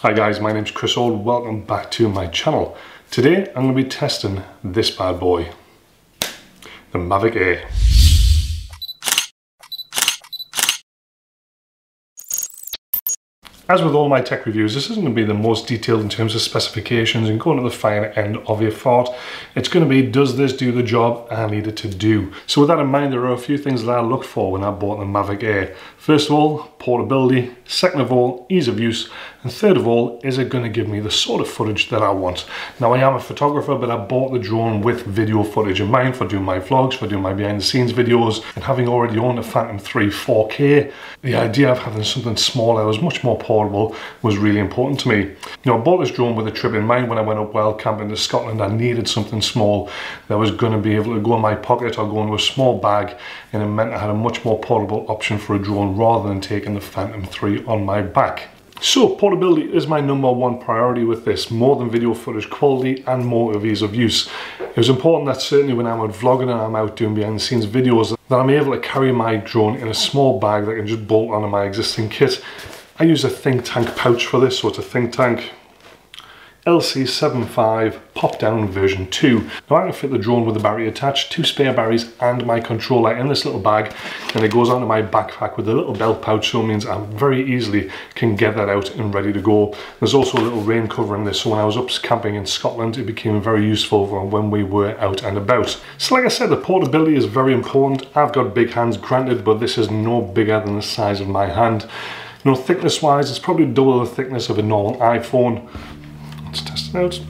Hi guys, my name's Chris Old. Welcome back to my channel. Today I'm going to be testing this bad boy, the Mavic Air. As with all my tech reviews, this isn't going to be the most detailed in terms of specifications and going to the finer end of your thought. It's going to be, does this do the job I need it to do? So with that in mind, there are a few things that I looked for when I bought the Mavic Air. First of all, portability. Second of all, ease of use. And third of all, is it going to give me the sort of footage that I want? Now, I am a photographer, but I bought the drone with video footage in mind for doing my vlogs, for doing my behind the scenes videos, and having already owned a Phantom 3 4K, the idea of having something smaller that was much more portable was really important to me. Now, I bought this drone with a trip in mind. When I went up wild camping to Scotland, I needed something small that was going to be able to go in my pocket or go into a small bag, and it meant I had a much more portable option for a drone rather than taking the Phantom 3 on my back. So portability is my #1 priority with this, more than video footage quality and more of ease of use. It was important that certainly when I'm out vlogging and I'm out doing behind the scenes videos, that I'm able to carry my drone in a small bag that can just bolt onto my existing kit. I use a Think Tank pouch for this, so it's a Think Tank LC75 pop down version 2. Now I can fit the drone with the battery attached, 2 spare batteries and my controller in this little bag, and it goes onto my backpack with a little belt pouch, so it means I very easily can get that out and ready to go. There's also a little rain cover in this, so when I was up camping in Scotland it became very useful for when we were out and about. So like I said, the portability is very important. I've got big hands granted, but this is no bigger than the size of my hand. You know, thickness wise, it's probably double the thickness of a normal iPhone. Let's test it out.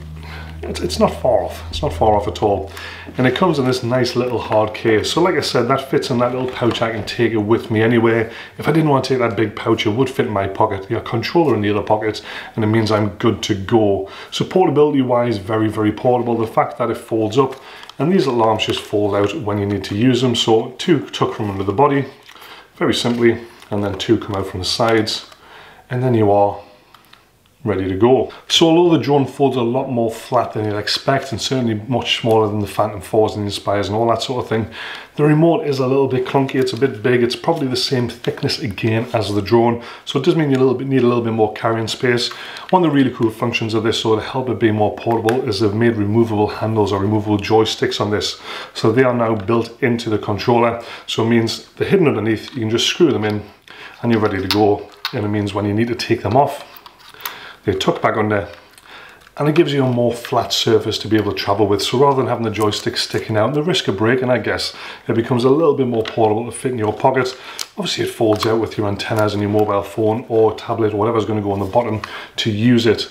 It's not far off. It's not far off at all. And it comes in this nice little hard case. So like I said, that fits in that little pouch. I can take it with me anywhere. If I didn't want to take that big pouch, it would fit in my pocket. Your controller in the other pocket, and it means I'm good to go. So portability wise, very, very portable. The fact that it folds up, and these little arms just fold out when you need to use them. So 2 tuck from under the body, very simply, and then 2 come out from the sides, and then you are ready to go. So although the drone folds a lot more flat than you'd expect, and certainly much smaller than the Phantom 4s and the Inspires and all that sort of thing, the remote is a little bit clunky. It's a bit big. It's probably the same thickness again as the drone, so it does mean you need a little bit more carrying space. One of the really cool functions of this, so to help it be more portable, is they've made removable handles or removable joysticks on this. So they are now built into the controller, so it means they're hidden underneath. You can just screw them in and you're ready to go. And it means when you need to take them off, they tuck back under, and it gives you a more flat surface to be able to travel with. So rather than having the joystick sticking out and the risk of breaking, I guess, it becomes a little bit more portable to fit in your pocket. Obviously it folds out with your antennas and your mobile phone or tablet or whatever's going to go on the bottom to use it.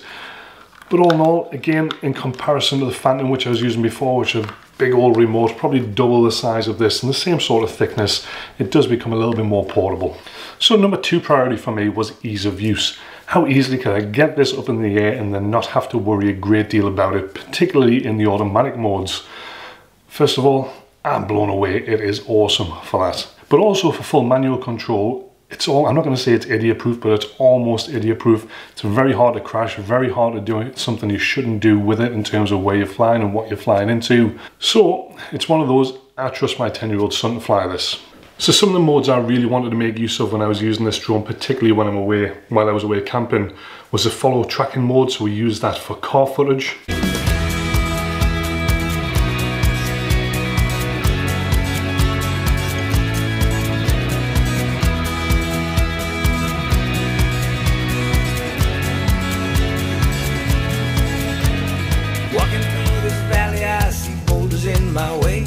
But all in all, again, in comparison to the Phantom, which I was using before, which is a big old remote, probably double the size of this and the same sort of thickness, it does become a little bit more portable. So #2 priority for me was ease of use. How easily can I get this up in the air and then not have to worry a great deal about it, particularly in the automatic modes? First of all, I'm blown away. It is awesome for that. But also for full manual control, I'm not going to say it's idiot proof, but it's almost idiot proof. It's very hard to crash, very hard to do something you shouldn't do with it in terms of where you're flying and what you're flying into. So it's one of those, I trust my 10-year-old son to fly this. So some of the modes I really wanted to make use of when I was using this drone, particularly when while I was away camping, was the follow tracking mode. So we use that for car footage. Walking through this valley, I see boulders in my way.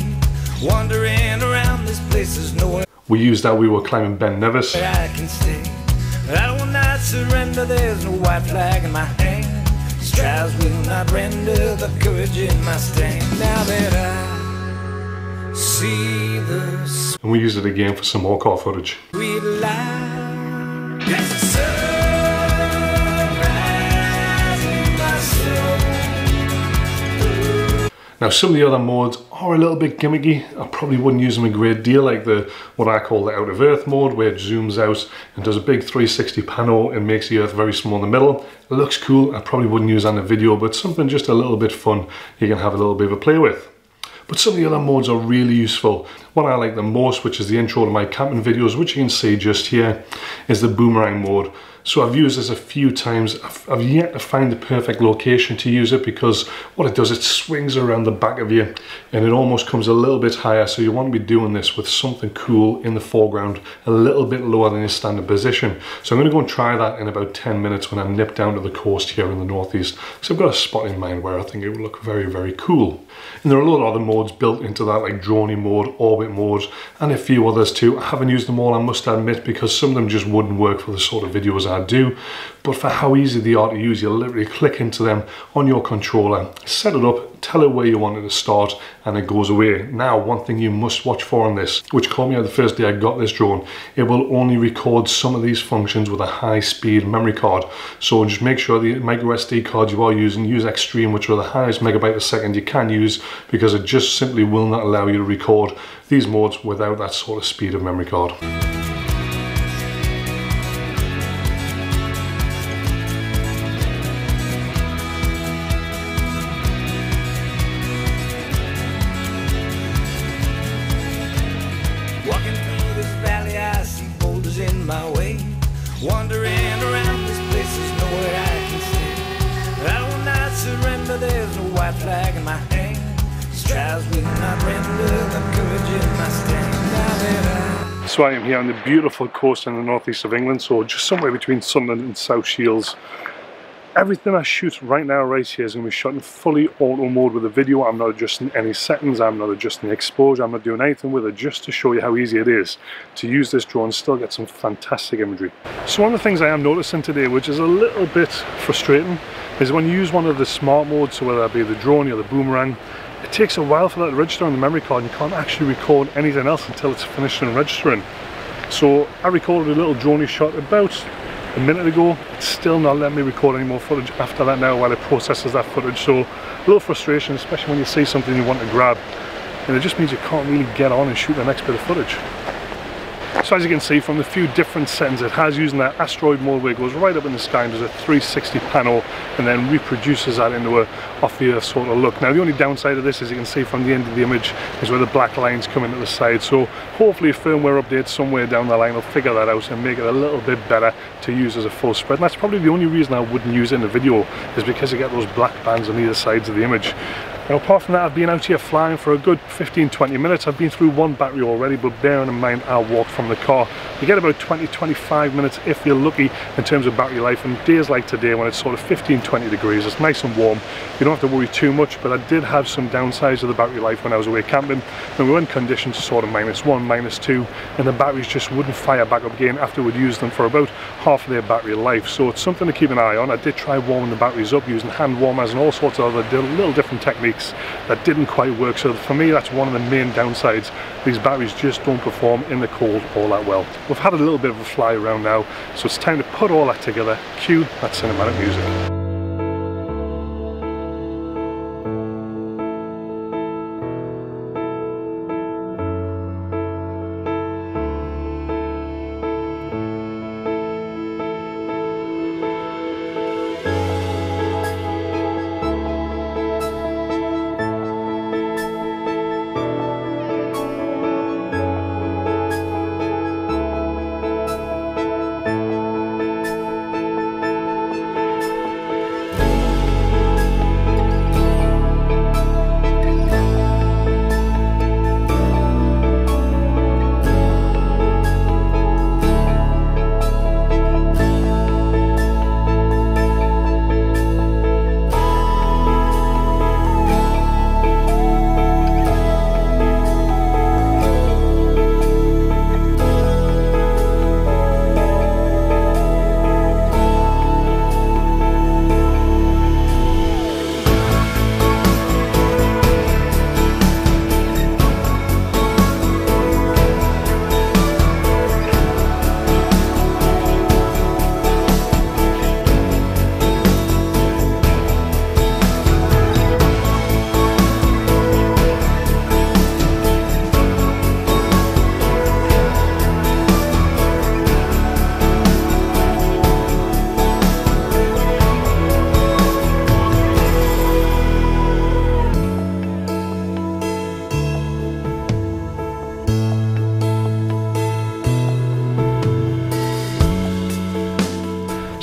Wandering around this place is nowhere. We used that, we were climbing Ben Nevis. I can stay. I will not surrender, there's no white flag in my hand. These trials will not render the courage in my stand. Now that I see the And we used it again for some more car footage. sweet light. Yes, the sunrise in my soul. Now some of the other modes are a little bit gimmicky. I probably wouldn't use them a great deal, like what I call the out of earth mode, where it zooms out and does a big 360 panel and makes the earth very small in the middle. It looks cool. I probably wouldn't use that in a video, but something just a little bit fun you can have a little bit of a play with. But some of the other modes are really useful. What I like the most, which is the intro to my camping videos, which you can see just here, is the boomerang mode. So I've used this a few times. I've yet to find the perfect location to use it, because what it does, it swings around the back of you and it almost comes a little bit higher. So you want to be doing this with something cool in the foreground, a little bit lower than your standard position. So I'm going to go and try that in about 10 minutes when I nip down to the coast here in the northeast. So I've got a spot in mind where I think it would look very, very cool. And there are a lot of other modes built into that, like droney mode, orbit mode, and a few others too. I haven't used them all, I must admit, because some of them just wouldn't work for the sort of videos I do. But for how easy they are to use, you literally click into them on your controller, set it up, tell it where you want it to start, and it goes away. Now, one thing you must watch for on this, which caught me out the first day I got this drone, it will only record some of these functions with a high-speed memory card. So just make sure the micro SD cards you are using, use Extreme, which are the highest megabyte a second you can use, because it just simply will not allow you to record these modes without that sort of speed of memory card. Walking through this valley, I see boulders in my way. Wandering around this place, there's nowhere I can stay. I will not surrender, there's no white flag in my hand. Strides will not render the courage in my stand. Now that So I am here on the beautiful coast in the northeast of England, so just somewhere between Sunderland and South Shields. Everything I shoot right now right here is going to be shot in fully auto mode with the video. I'm not adjusting any settings, I'm not adjusting the exposure, I'm not doing anything with it, just to show you how easy it is to use this drone and still get some fantastic imagery. So one of the things I am noticing today, which is a little bit frustrating, is when you use one of the smart modes, so whether that be the drone or the boomerang, it takes a while for that to register on the memory card, and you can't actually record anything else until it's finished and registering. So I recorded a little droney shot about a minute ago. It's still not letting me record any more footage after that now while it processes that footage. So a little frustration, especially when you see something you want to grab, and it just means you can't really get on and shoot the next bit of footage. So as you can see from the few different settings it has, using that asteroid mode where it goes right up in the sky and does a 360 panel and then reproduces that into a off the earth sort of look. Now the only downside of this, as you can see from the end of the image, is where the black lines come into the side. So hopefully a firmware update somewhere down the line will figure that out and make it a little bit better to use as a full spread. And that's probably the only reason I wouldn't use it in a video, is because you get those black bands on either sides of the image. Now apart from that, I've been out here flying for a good 15-20 minutes. I've been through one battery already, but bearing in mind I walked from the car, you get about 20-25 minutes if you're lucky in terms of battery life. And days like today when it's sort of 15-20 degrees, it's nice and warm, you don't have to worry too much. But I did have some downsides of the battery life when I was away camping, and we were in conditions sort of -1, -2, and the batteries just wouldn't fire back up again after we'd used them for about half of their battery life. So it's something to keep an eye on. I did try warming the batteries up using hand warmers and all sorts of other little different techniques that didn't quite work. So for me, that's one of the main downsides. These batteries just don't perform in the cold all that well. We've had a little bit of a fly around now, so it's time to put all that together. Cue that cinematic music.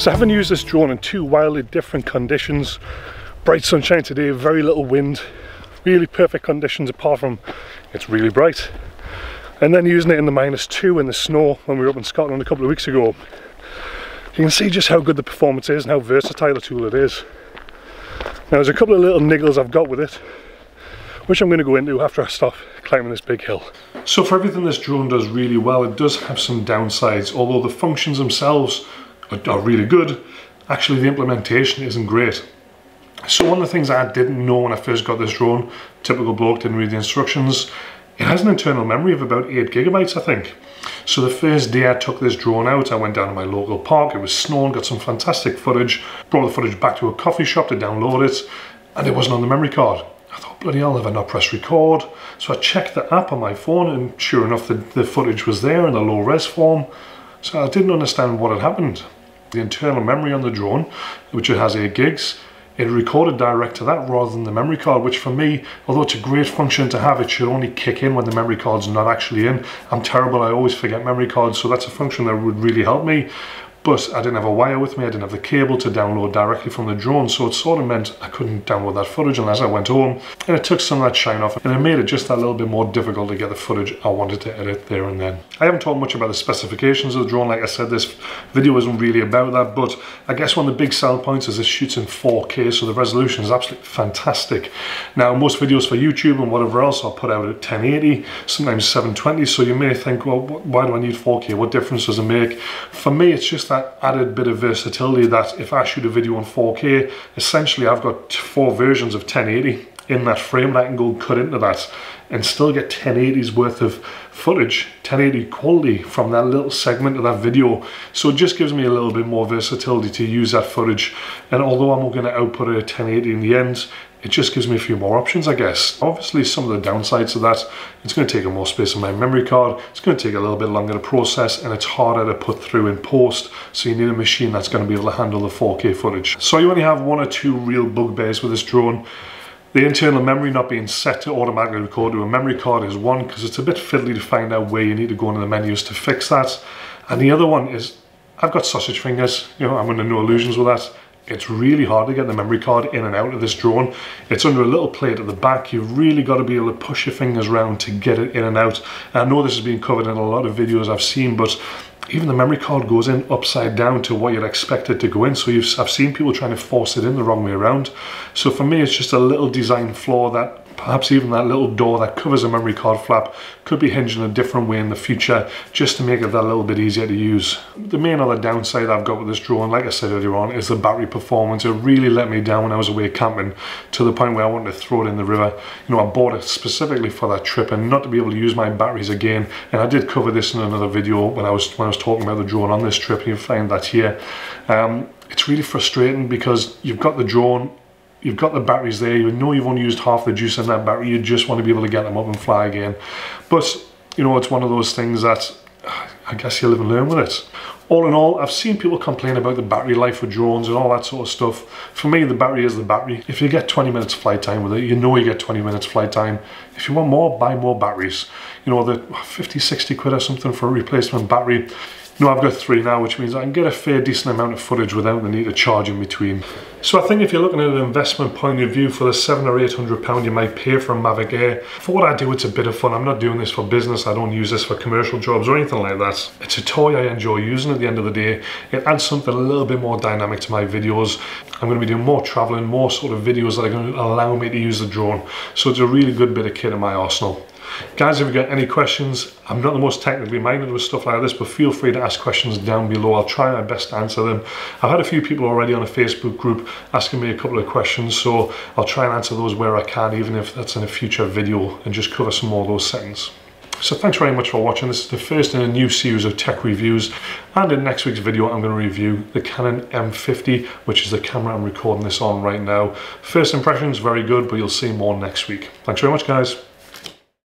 So having used this drone in two wildly different conditions, bright sunshine today, very little wind, really perfect conditions apart from it's really bright, and then using it in the -2 in the snow when we were up in Scotland a couple of weeks ago, you can see just how good the performance is and how versatile a tool it is. Now there's a couple of little niggles I've got with it, which I'm going to go into after I stop climbing this big hill. So for everything this drone does really well, it does have some downsides. Although the functions themselves are really good, actually the implementation isn't great. So one of the things I didn't know when I first got this drone, typical bloke, didn't read the instructions, it has an internal memory of about 8 gigabytes, I think. So the first day I took this drone out, I went down to my local park, it was snowing, got some fantastic footage, brought the footage back to a coffee shop to download it, and it wasn't on the memory card. I thought, bloody hell, have I not pressed record? So I checked the app on my phone, and sure enough, the footage was there in the low res form. So I didn't understand what had happened. The internal memory on the drone, which it has 8 gigs, it recorded direct to that rather than the memory card, which for me, although it's a great function to have, it should only kick in when the memory card's not actually in. I'm terrible, I always forget memory cards, so that's a function that would really help me. But I didn't have a wire with me, I didn't have the cable to download directly from the drone, so it sort of meant I couldn't download that footage unless I went home, and it took some of that shine off, and it made it just that little bit more difficult to get the footage I wanted to edit there and then. I haven't talked much about the specifications of the drone. Like I said, this video isn't really about that, but I guess one of the big selling points is it shoots in 4K, so the resolution is absolutely fantastic. Now, most videos for YouTube and whatever else I'll put out at 1080, sometimes 720, so you may think, well, why do I need 4K? What difference does it make? For me, it's just that added bit of versatility that if I shoot a video in 4K, essentially I've got 4 versions of 1080 in that frame, and I can go and cut into that and still get 1080's worth of footage, 1080 quality from that little segment of that video. So it just gives me a little bit more versatility to use that footage, and although I'm going to output it at 1080 in the end, it just gives me a few more options, I guess. Obviously, some of the downsides of that, it's going to take up more space on my memory card, it's going to take a little bit longer to process, and it's harder to put through in post, so you need a machine that's going to be able to handle the 4K footage. So you only have 1 or 2 real bugbears with this drone. The internal memory not being set to automatically record to a memory card is one, because it's a bit fiddly to find out where you need to go into the menus to fix that. And the other one is, I've got sausage fingers, you know, I'm under no illusions with that. It's really hard to get the memory card in and out of this drone. It's under a little plate at the back. You've really got to be able to push your fingers around to get it in and out. And I know this has been covered in a lot of videos I've seen, but even the memory card goes in upside down to what you'd expect it to go in. So I've seen people trying to force it in the wrong way around. So for me, it's just a little design flaw that perhaps even that little door that covers a memory card flap could be hinged in a different way in the future, just to make it that little bit easier to use. The main other downside I've got with this drone, like I said earlier on, is the battery performance. It really let me down when I was away camping, to the point where I wanted to throw it in the river. You know, I bought it specifically for that trip and not to be able to use my batteries again. And I did cover this in another video when I was talking about the drone on this trip. You'll find that here. It's really frustrating because you've got the drone, you've got the batteries there, you know you've only used half the juice in that battery, you just want to be able to get them up and fly again. But, you know, it's one of those things that I guess you live and learn with it. All in all, I've seen people complain about the battery life with drones and all that sort of stuff. For me, the battery is the battery. If you get 20 minutes flight time with it, you know you get 20 minutes flight time. If you want more, buy more batteries. You know, the 50, 60 quid or something for a replacement battery. No, I've got 3 now, which means I can get a fair decent amount of footage without the need to charge in between. So I think if you're looking at an investment point of view for the £700 or £800 you might pay for a Mavic Air, for what I do, it's a bit of fun. I'm not doing this for business. I don't use this for commercial jobs or anything like that. It's a toy I enjoy using at the end of the day. It adds something a little bit more dynamic to my videos. I'm going to be doing more traveling, more sort of videos that are going to allow me to use the drone. So it's a really good bit of kit in my arsenal. Guys, if you've got any questions, I'm not the most technically minded with stuff like this, but feel free to ask questions down below. I'll try my best to answer them. I've had a few people already on a Facebook group asking me a couple of questions, so I'll try and answer those where I can, even if that's in a future video, and just cover some more of those settings. So thanks very much for watching. This is the first in a new series of tech reviews, and in next week's video I'm going to review the Canon M50, which is the camera I'm recording this on right now. First impressions, very good, but you'll see more next week. Thanks very much, guys.